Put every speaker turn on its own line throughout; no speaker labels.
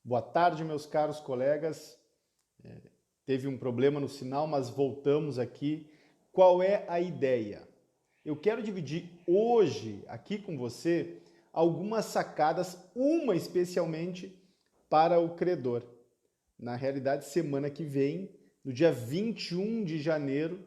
Boa tarde, meus caros colegas. Teve um problema no sinal, mas voltamos aqui. Qual é a ideia? Eu quero dividir hoje aqui com você algumas sacadas, uma especialmente para o credor. Na realidade, semana que vem, no dia 21 de janeiro,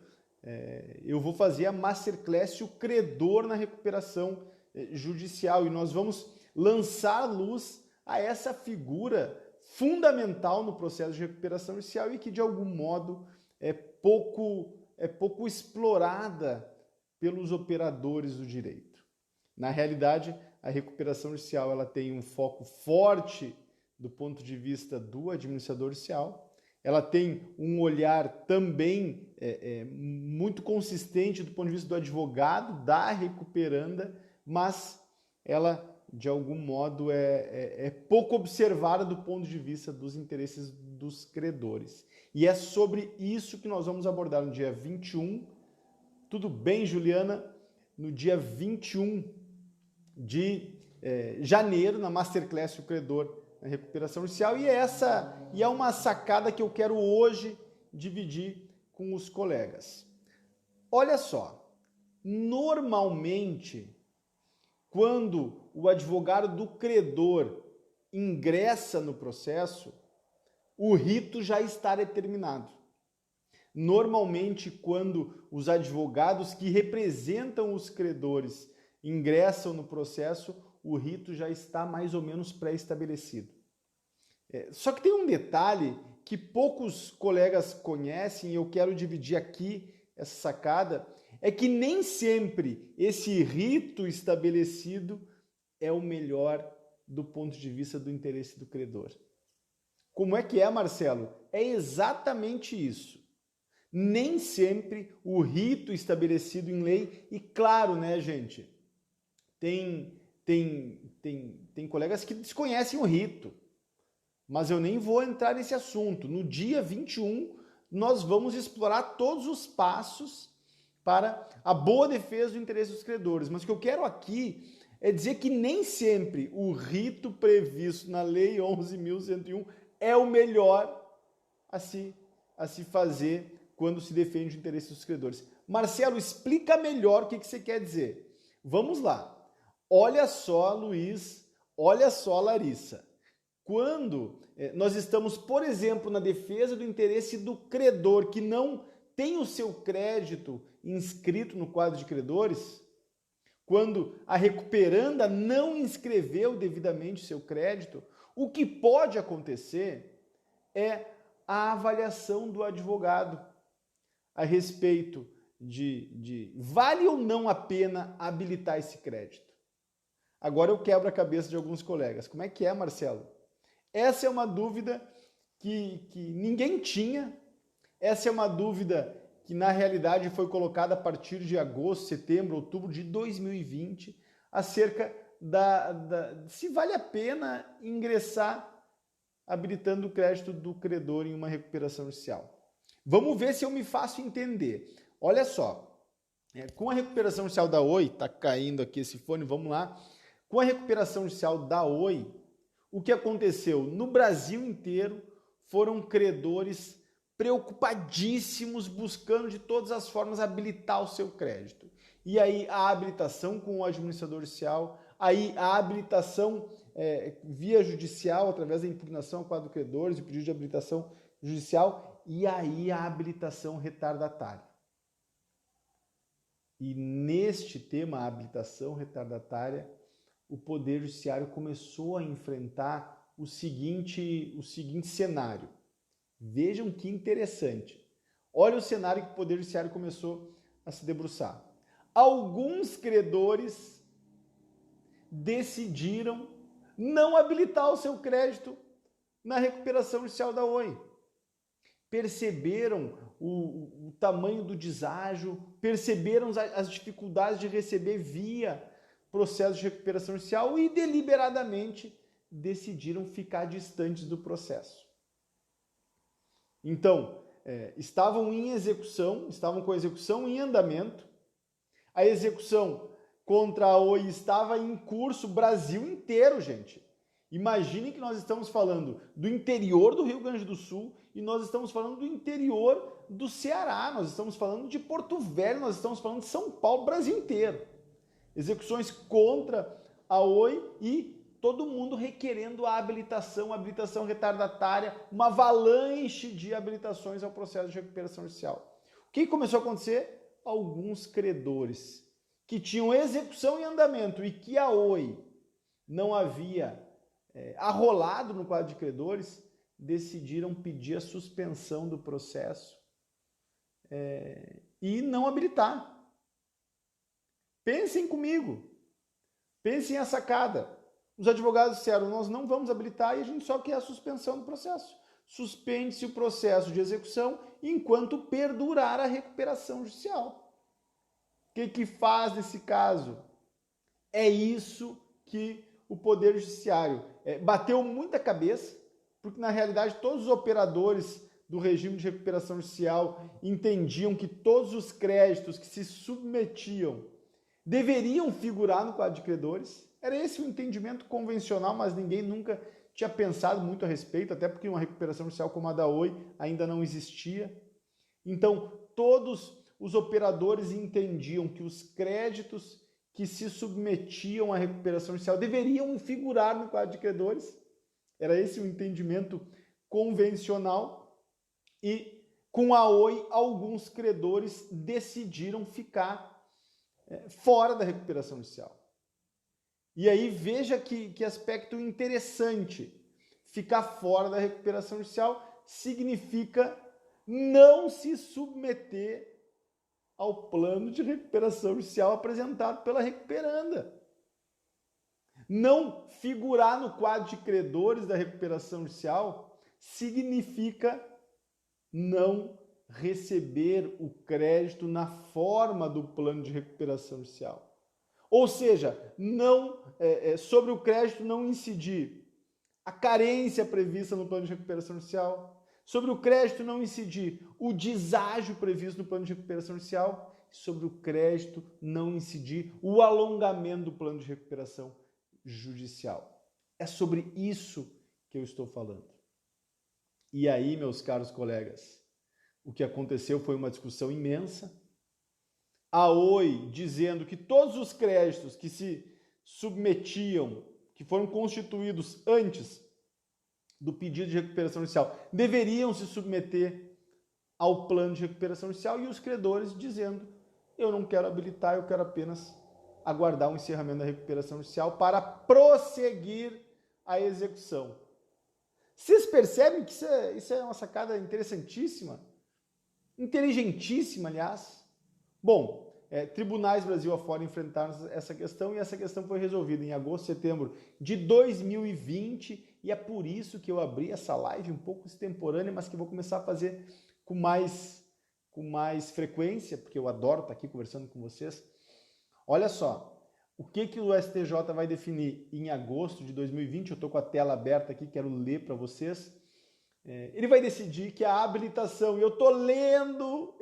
eu vou fazer a Masterclass O Credor na Recuperação Judicial e nós vamos lançar luz a essa figura fundamental no processo de recuperação judicial e que de algum modo é pouco explorada pelos operadores do direito. Na realidade, a recuperação judicial ela tem um foco forte do ponto de vista do administrador judicial, ela tem um olhar também muito consistente do ponto de vista do advogado, da recuperanda, mas ela de algum modo é pouco observada do ponto de vista dos interesses dos credores. E é sobre isso que nós vamos abordar no dia 21. Tudo bem, Juliana? No dia 21 de janeiro, na Masterclass O Credor na Recuperação Judicial. E é uma sacada que eu quero hoje dividir com os colegas. Olha só, normalmente, quando o advogado do credor ingressa no processo, o rito já está determinado. Normalmente, quando os advogados que representam os credores ingressam no processo, o rito já está mais ou menos pré-estabelecido. Só que tem um detalhe que poucos colegas conhecem e eu quero dividir aqui essa sacada, é que nem sempre esse rito estabelecido é o melhor do ponto de vista do interesse do credor. Como é que é, Marcelo? É exatamente isso. Nem sempre o rito estabelecido em lei, e claro, né, gente, tem colegas que desconhecem o rito, mas eu nem vou entrar nesse assunto. No dia 21, nós vamos explorar todos os passos para a boa defesa do interesse dos credores. Mas o que eu quero aqui é dizer que nem sempre o rito previsto na Lei 11.101 é o melhor a se fazer quando se defende o interesse dos credores. Marcelo, explica melhor o que você quer dizer. Vamos lá. Olha só, Luiz, olha só, Larissa. Quando nós estamos, por exemplo, na defesa do interesse do credor que não tem o seu crédito inscrito no quadro de credores, quando a recuperanda não inscreveu devidamente o seu crédito, o que pode acontecer é a avaliação do advogado a respeito de vale ou não a pena habilitar esse crédito. Agora eu quebro a cabeça de alguns colegas. Como é que é, Marcelo? Essa é uma dúvida que ninguém tinha. Essa é uma dúvida que, na realidade, foi colocada a partir de agosto, setembro, outubro de 2020, acerca se vale a pena ingressar habilitando o crédito do credor em uma recuperação judicial. Vamos ver se eu me faço entender. Olha só, com a recuperação judicial da Oi, tá caindo aqui esse fone, vamos lá. Com a recuperação judicial da Oi, o que aconteceu? No Brasil inteiro foram credores preocupadíssimos, buscando de todas as formas habilitar o seu crédito. E aí a habilitação com o administrador judicial, aí a habilitação via judicial, através da impugnação ao quadro de credores, o pedido de habilitação judicial, e aí a habilitação retardatária. E neste tema, a habilitação retardatária, o Poder Judiciário começou a enfrentar o seguinte cenário. Vejam que interessante. Olha o cenário que o Poder Judiciário começou a se debruçar. Alguns credores decidiram não habilitar o seu crédito na recuperação judicial da Oi. Perceberam o tamanho do deságio, perceberam as dificuldades de receber via processo de recuperação judicial e deliberadamente decidiram ficar distantes do processo. Então, estavam em execução, estavam com a execução em andamento, a execução contra a Oi estava em curso, Brasil inteiro, gente. Imagine que nós estamos falando do interior do Rio Grande do Sul e nós estamos falando do interior do Ceará, nós estamos falando de Porto Velho, nós estamos falando de São Paulo, Brasil inteiro. Execuções contra a Oi e todo mundo requerendo a habilitação retardatária, uma avalanche de habilitações ao processo de recuperação judicial. O que começou a acontecer? Alguns credores que tinham execução em andamento e que a Oi não havia arrolado no quadro de credores, decidiram pedir a suspensão do processo e não habilitar. Pensem comigo, pensem a sacada. Os advogados disseram, nós não vamos habilitar e a gente só quer a suspensão do processo. Suspende-se o processo de execução enquanto perdurar a recuperação judicial. O que faz nesse caso? É isso que o Poder Judiciário bateu muita cabeça, porque na realidade todos os operadores do regime de recuperação judicial entendiam que todos os créditos que se submetiam deveriam figurar no quadro de credores. Era esse o entendimento convencional, mas ninguém nunca tinha pensado muito a respeito, até porque uma recuperação judicial como a da Oi ainda não existia. Então, todos os operadores entendiam que os créditos que se submetiam à recuperação judicial deveriam figurar no quadro de credores. Era esse o entendimento convencional. E com a Oi, alguns credores decidiram ficar fora da recuperação judicial. E aí veja que aspecto interessante. Ficar fora da recuperação judicial significa não se submeter ao plano de recuperação judicial apresentado pela recuperanda. Não figurar no quadro de credores da recuperação judicial significa não receber o crédito na forma do plano de recuperação judicial. Ou seja, sobre o crédito não incidir a carência prevista no plano de recuperação judicial, sobre o crédito não incidir o deságio previsto no plano de recuperação judicial, sobre o crédito não incidir o alongamento do plano de recuperação judicial. É sobre isso que eu estou falando. E aí, meus caros colegas, o que aconteceu foi uma discussão imensa. A Oi dizendo que todos os créditos que se submetiam, que foram constituídos antes do pedido de recuperação judicial, deveriam se submeter ao plano de recuperação judicial, e os credores dizendo, eu não quero habilitar, eu quero apenas aguardar o encerramento da recuperação judicial para prosseguir a execução. Vocês percebem que isso é uma sacada interessantíssima? Inteligentíssima, aliás. Bom, tribunais Brasil afora enfrentaram essa questão e essa questão foi resolvida em agosto, setembro de 2020, e é por isso que eu abri essa live um pouco extemporânea, mas que vou começar a fazer com mais frequência, porque eu adoro estar aqui conversando com vocês. Olha só, o que o STJ vai definir em agosto de 2020, eu estou com a tela aberta aqui, quero ler para vocês. Ele vai decidir que a habilitação, e eu tô lendo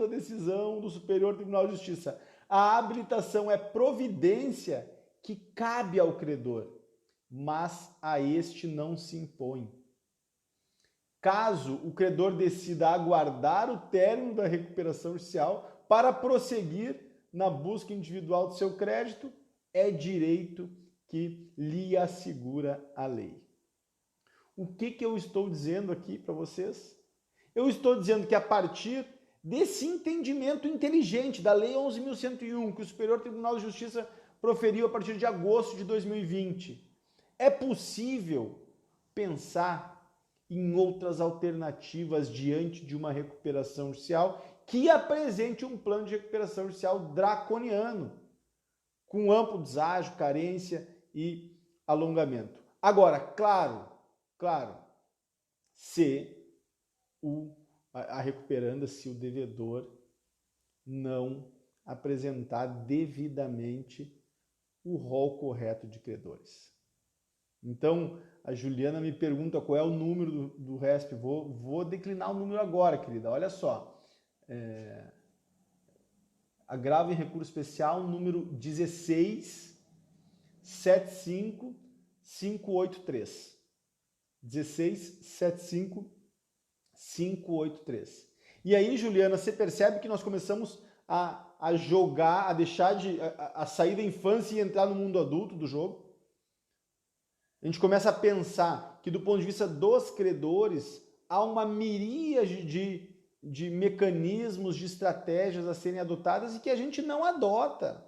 a decisão do Superior Tribunal de Justiça, a habilitação é providência que cabe ao credor, mas a este não se impõe. Caso o credor decida aguardar o término da recuperação judicial para prosseguir na busca individual do seu crédito, é direito que lhe assegura a lei. O que eu estou dizendo aqui para vocês? Eu estou dizendo que a partir desse entendimento inteligente da Lei 11.101, que o Superior Tribunal de Justiça proferiu a partir de agosto de 2020, é possível pensar em outras alternativas diante de uma recuperação judicial que apresente um plano de recuperação judicial draconiano, com amplo deságio, carência e alongamento. Agora, claro, se a recuperanda, se o devedor não apresentar devidamente o rol correto de credores. Então, a Juliana me pergunta qual é o número do RESP. Vou declinar o número agora, querida. Olha só. Agravo em recurso especial número 1675 583. 1675-583. E aí, Juliana, você percebe que nós começamos a jogar, a deixar a sair da infância e entrar no mundo adulto do jogo? A gente começa a pensar que, do ponto de vista dos credores, há uma miríade de mecanismos, de estratégias a serem adotadas e que a gente não adota.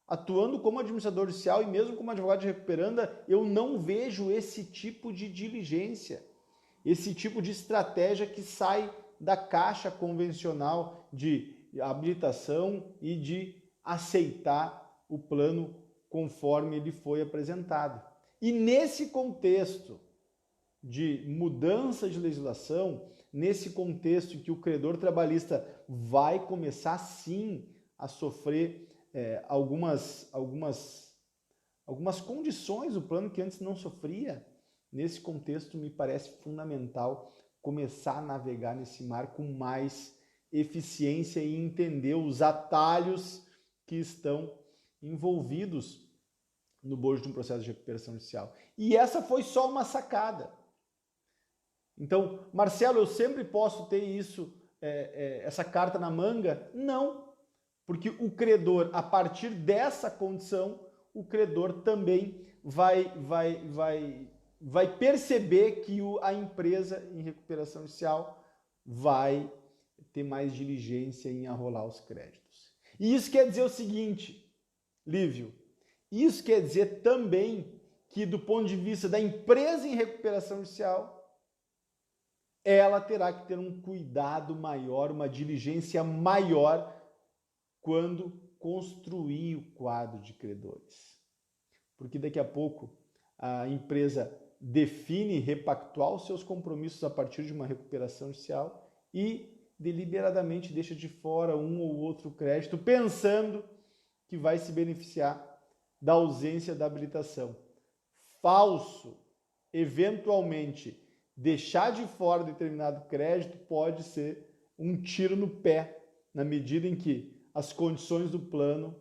Atuando como administrador judicial e mesmo como advogado de recuperanda, eu não vejo esse tipo de diligência, esse tipo de estratégia que sai da caixa convencional de habilitação e de aceitar o plano conforme ele foi apresentado. E nesse contexto de mudança de legislação, nesse contexto em que o credor trabalhista vai começar sim a sofrer algumas condições do plano que antes não sofria, nesse contexto me parece fundamental começar a navegar nesse mar com mais eficiência e entender os atalhos que estão envolvidos no bojo de um processo de recuperação judicial. E essa foi só uma sacada. Então, Marcelo, eu sempre posso ter isso, essa carta na manga? Não, porque o credor, a partir dessa condição, o credor também vai perceber que a empresa em recuperação judicial vai ter mais diligência em arrolar os créditos. E isso quer dizer o seguinte, Lívio, isso quer dizer também que, do ponto de vista da empresa em recuperação judicial, ela terá que ter um cuidado maior, uma diligência maior quando construir o quadro de credores. Porque daqui a pouco a empresa define repactuar os seus compromissos a partir de uma recuperação judicial e deliberadamente deixa de fora um ou outro crédito, pensando que vai se beneficiar da ausência da habilitação. Falso. Eventualmente, deixar de fora determinado crédito pode ser um tiro no pé, na medida em que as condições do plano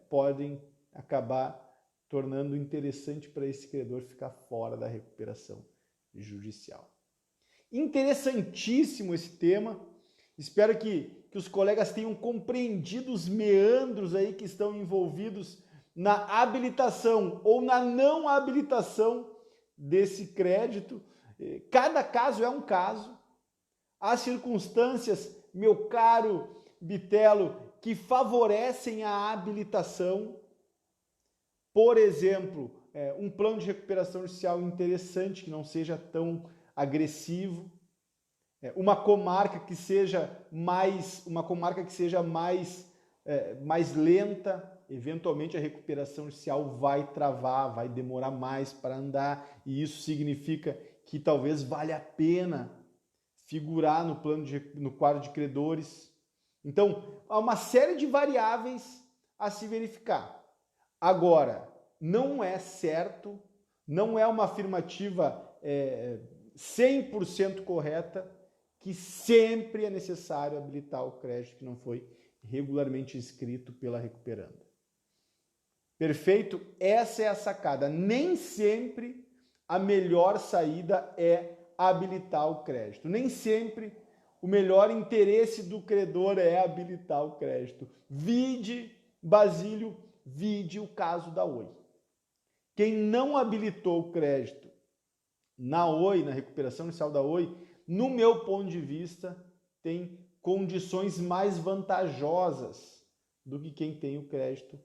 podem acabar tornando interessante para esse credor ficar fora da recuperação judicial. Interessantíssimo esse tema. Espero que os colegas tenham compreendido os meandros aí que estão envolvidos na habilitação ou na não habilitação desse crédito. Cada caso é um caso. Há circunstâncias, meu caro Bitelo, que favorecem a habilitação. Por exemplo, um plano de recuperação judicial interessante, que não seja tão agressivo. Uma comarca que seja mais lenta. Eventualmente a recuperação judicial vai travar, vai demorar mais para andar, e isso significa que talvez valha a pena figurar no quadro de credores. Então, há uma série de variáveis a se verificar. Agora, não é certo, não é uma afirmativa 100% correta que sempre é necessário habilitar o crédito que não foi regularmente inscrito pela recuperanda. Perfeito? Essa é a sacada. Nem sempre a melhor saída é habilitar o crédito. Nem sempre o melhor interesse do credor é habilitar o crédito. Vide, Basílio, vide o caso da Oi. Quem não habilitou o crédito na Oi, na recuperação inicial da Oi, no meu ponto de vista, tem condições mais vantajosas do que quem tem o crédito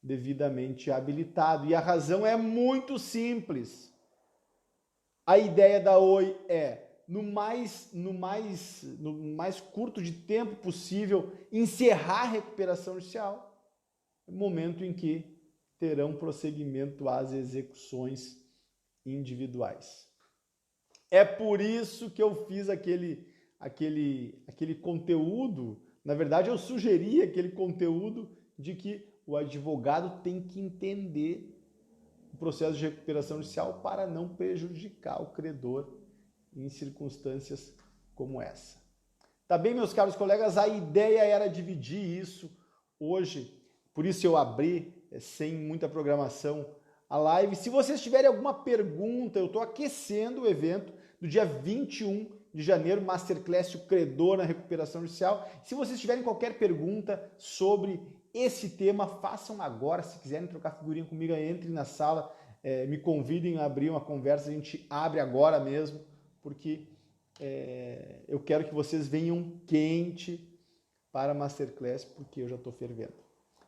devidamente habilitado. E a razão é muito simples. A ideia da Oi é, no mais curto de tempo possível, encerrar a recuperação judicial, no momento em que terão prosseguimento às execuções individuais. É por isso que eu fiz aquele conteúdo, na verdade eu sugeri aquele conteúdo de que o advogado tem que entender o processo de recuperação judicial para não prejudicar o credor em circunstâncias como essa. Tá bem, meus caros colegas? A ideia era dividir isso hoje, por isso eu abri, sem muita programação, a live. Se vocês tiverem alguma pergunta, eu estou aquecendo o evento do dia 21 de janeiro, Masterclass O Credor na Recuperação Judicial. Se vocês tiverem qualquer pergunta sobre esse tema, façam agora. Se quiserem trocar figurinha comigo, entrem na sala, me convidem a abrir uma conversa, a gente abre agora mesmo, porque eu quero que vocês venham quente para a Masterclass, porque eu já estou fervendo.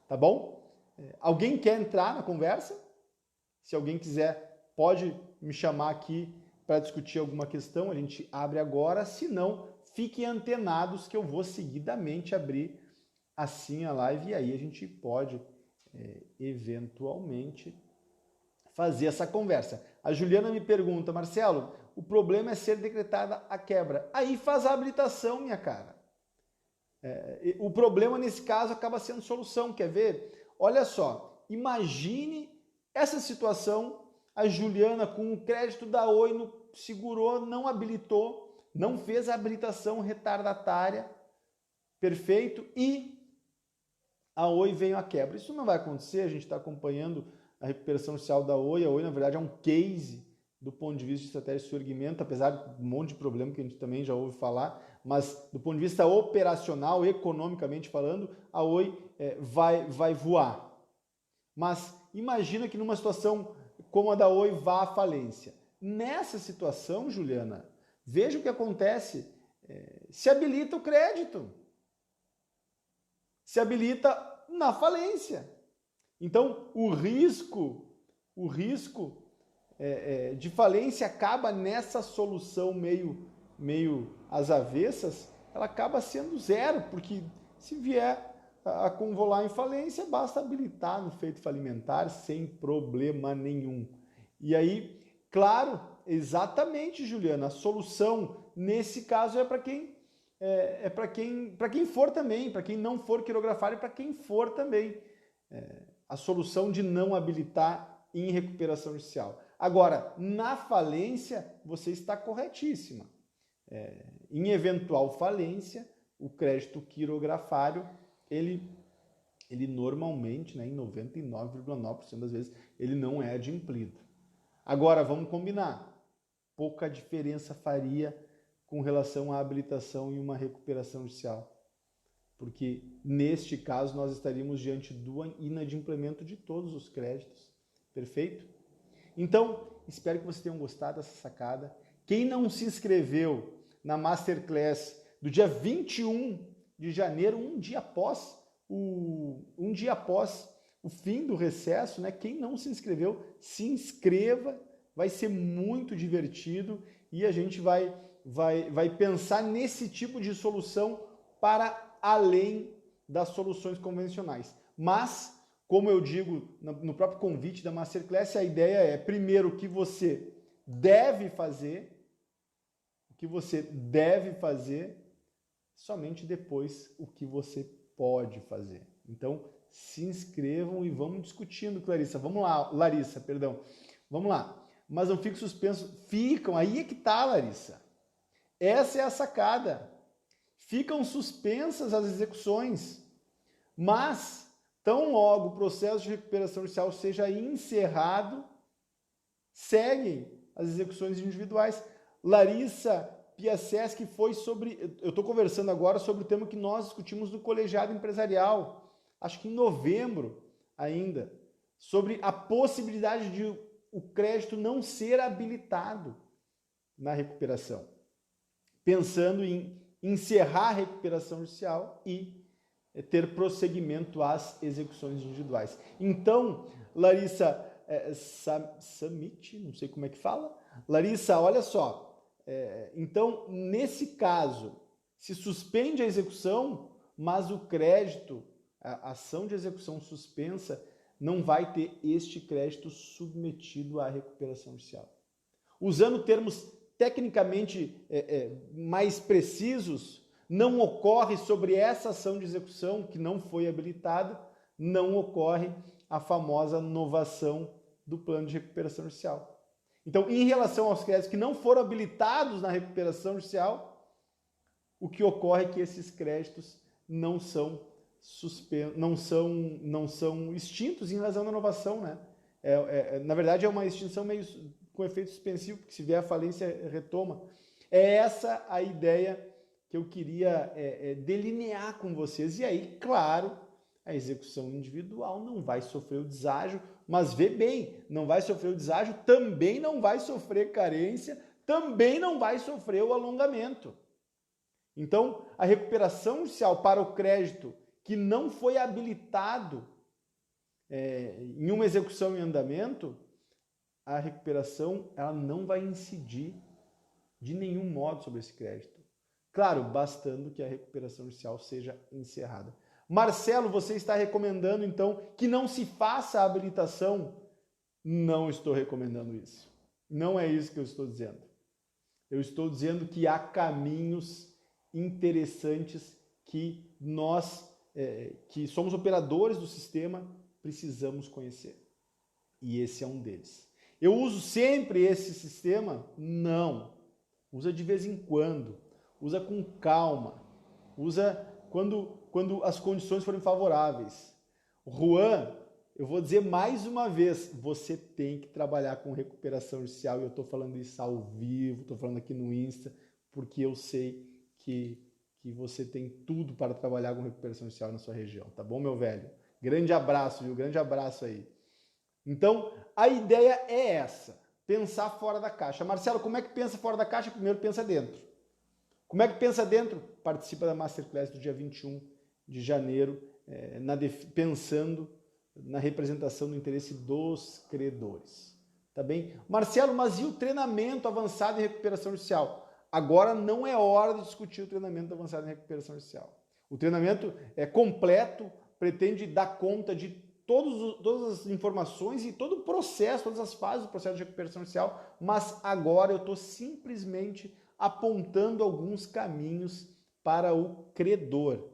Tá bom? Alguém quer entrar na conversa? Se alguém quiser, pode me chamar aqui para discutir alguma questão, a gente abre agora. Se não, fiquem antenados que eu vou seguidamente abrir assim a live e aí a gente pode eventualmente fazer essa conversa. A Juliana me pergunta, Marcelo, o problema é ser decretada a quebra. Aí faz a habilitação, minha cara. O problema nesse caso acaba sendo solução, quer ver? Olha só, imagine essa situação, a Juliana com o crédito da Oi segurou, não habilitou, não fez a habilitação retardatária, perfeito, e a Oi veio à quebra. Isso não vai acontecer, a gente está acompanhando a recuperação judicial da Oi. A Oi, na verdade, é um case do ponto de vista de estratégia de surgimento, apesar de um monte de problema que a gente também já ouve falar, mas do ponto de vista operacional, economicamente falando, a Oi vai voar. Mas imagina que numa situação como a da Oi vá à falência. Nessa situação, Juliana, veja o que acontece. Se habilita o crédito. Se habilita na falência. Então, o risco de falência acaba nessa solução meio às avessas, ela acaba sendo zero, porque se vier a convolar em falência, basta habilitar no feito falimentar sem problema nenhum. E aí, claro, exatamente, Juliana, a solução nesse caso é para quem for também, para quem não for quirografário e para quem for também. A solução de não habilitar em recuperação judicial. Agora, na falência, você está corretíssima. Em eventual falência, o crédito quirografário, ele normalmente, em 99,9% das vezes, ele não é adimplido. Agora, vamos combinar. Pouca diferença faria com relação à habilitação e uma recuperação judicial. Porque, neste caso, nós estaríamos diante do inadimplemento de todos os créditos. Perfeito? Então, espero que vocês tenham gostado dessa sacada. Quem não se inscreveu na Masterclass do dia 21 de janeiro, um dia após o fim do recesso, né? Quem não se inscreveu, se inscreva, vai ser muito divertido e a gente vai pensar nesse tipo de solução para além das soluções convencionais. Mas, como eu digo no próprio convite da Masterclass, a ideia é, primeiro, o que você deve fazer, somente depois o que você pode fazer. Então, se inscrevam e vamos discutindo, Larissa. Vamos lá. Mas não fiquem suspensos. Ficam, aí é que tá, Larissa. Essa é a sacada. Ficam suspensas as execuções, mas tão logo o processo de recuperação judicial seja encerrado, seguem as execuções individuais. Larissa Piaseschi foi sobre... Eu estou conversando agora sobre o tema que nós discutimos no colegiado empresarial, acho que em novembro ainda, sobre a possibilidade de o crédito não ser habilitado na recuperação, pensando em encerrar a recuperação judicial e ter prosseguimento às execuções individuais. Então, Larissa Samit, não sei como é que fala. Larissa, olha só. Então, nesse caso, se suspende a execução, mas o crédito, a ação de execução suspensa, não vai ter este crédito submetido à recuperação judicial. Usando termos tecnicamente mais precisos, não ocorre sobre essa ação de execução que não foi habilitada, não ocorre a famosa novação do plano de recuperação judicial. Então, em relação aos créditos que não foram habilitados na recuperação judicial, o que ocorre é que esses créditos não são extintos em razão da novação, né? Na verdade é uma extinção meio com efeito suspensivo, porque se vier a falência retoma. É essa a ideia que eu queria delinear com vocês. E aí, claro, a execução individual não vai sofrer o deságio, mas vê bem, não vai sofrer o deságio, também não vai sofrer carência, também não vai sofrer o alongamento. Então, a recuperação judicial para o crédito que não foi habilitado em uma execução em andamento, a recuperação ela não vai incidir de nenhum modo sobre esse crédito. Claro, bastando que a recuperação judicial seja encerrada. Marcelo, você está recomendando, então, que não se faça a habilitação? Não estou recomendando isso. Não é isso que eu estou dizendo. Eu estou dizendo que há caminhos interessantes que nós, que somos operadores do sistema, precisamos conhecer. E esse é um deles. Eu uso sempre esse sistema? Não. Usa de vez em quando. Usa com calma. Usa quando as condições forem favoráveis. Juan, eu vou dizer mais uma vez, você tem que trabalhar com recuperação judicial, e eu estou falando isso ao vivo, estou falando aqui no Insta, porque eu sei que você tem tudo para trabalhar com recuperação judicial na sua região, tá bom, meu velho? Grande abraço, viu? Grande abraço aí. Então, a ideia é essa, pensar fora da caixa. Marcelo, como é que pensa fora da caixa? Primeiro pensa dentro. Como é que pensa dentro? Participa da Masterclass do dia 21 de janeiro, pensando na representação do interesse dos credores. Tá bem? Marcelo, mas e o treinamento avançado em recuperação judicial? Agora não é hora de discutir o treinamento avançado em recuperação judicial. O treinamento é completo, pretende dar conta de todas as informações e todo o processo, todas as fases do processo de recuperação judicial, mas agora eu estou simplesmente apontando alguns caminhos para o credor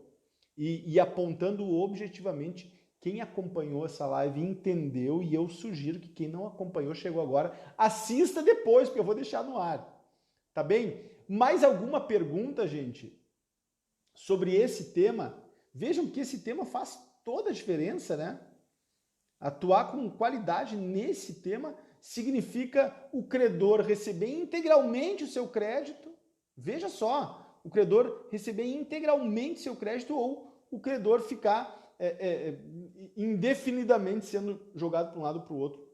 e apontando objetivamente. Quem acompanhou essa live entendeu, e eu sugiro que quem não acompanhou, chegou agora, assista depois, porque eu vou deixar no ar. Tá bem? Mais alguma pergunta, gente, sobre esse tema? Vejam que esse tema faz toda a diferença, né? Atuar com qualidade nesse tema significa o credor receber integralmente o seu crédito. Veja só, o credor receber integralmente seu crédito, ou o credor ficar indefinidamente sendo jogado para um lado ou para o outro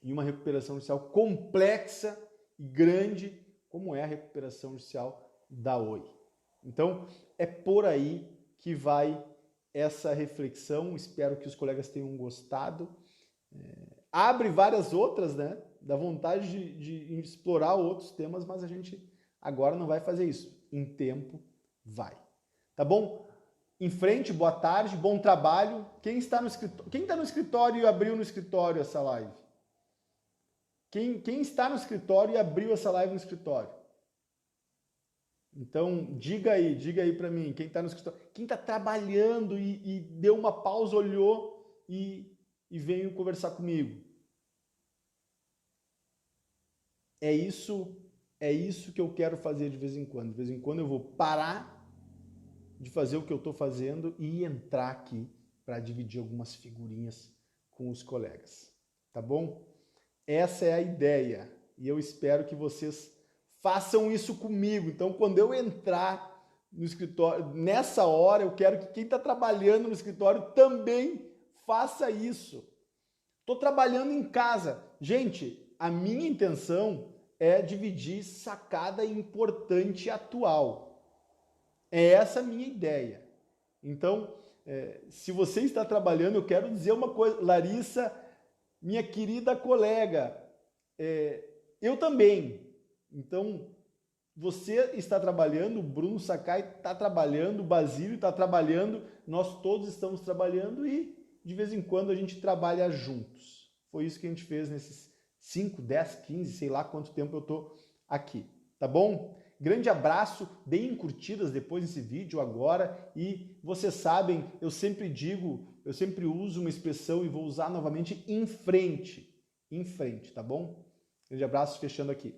em uma recuperação judicial complexa e grande, como é a recuperação judicial da Oi. Então, é por aí que vai essa reflexão. Espero que os colegas tenham gostado. Abre várias outras, né? Dá vontade de explorar outros temas, mas a gente agora não vai fazer isso. Em tempo, vai. Tá bom? Em frente, boa tarde, bom trabalho. Quem está no escritório e abriu no escritório essa live? Quem está no escritório e abriu essa live no escritório? Então, diga aí para mim, quem está no escritório, quem está trabalhando e deu uma pausa, olhou e veio conversar comigo. É isso que eu quero fazer de vez em quando. De vez em quando eu vou parar de fazer o que eu estou fazendo e entrar aqui para dividir algumas figurinhas com os colegas. Tá bom? Essa é a ideia e eu espero que vocês façam isso comigo. Então, quando eu entrar no escritório, nessa hora, eu quero que quem está trabalhando no escritório também faça isso. Estou trabalhando em casa. Gente, a minha intenção é dividir sacada importante e atual. É essa a minha ideia. Então, se você está trabalhando, eu quero dizer uma coisa. Larissa, minha querida colega, eu também. Então, você está trabalhando, o Bruno Sakai está trabalhando, o Basílio está trabalhando, nós todos estamos trabalhando e de vez em quando a gente trabalha juntos. Foi isso que a gente fez nesses 5, 10, 15, sei lá quanto tempo eu estou aqui. Tá bom? Grande abraço, deem curtidas depois desse vídeo agora e vocês sabem, eu sempre uso uma expressão e vou usar novamente, em frente, tá bom? Grande abraço, fechando aqui.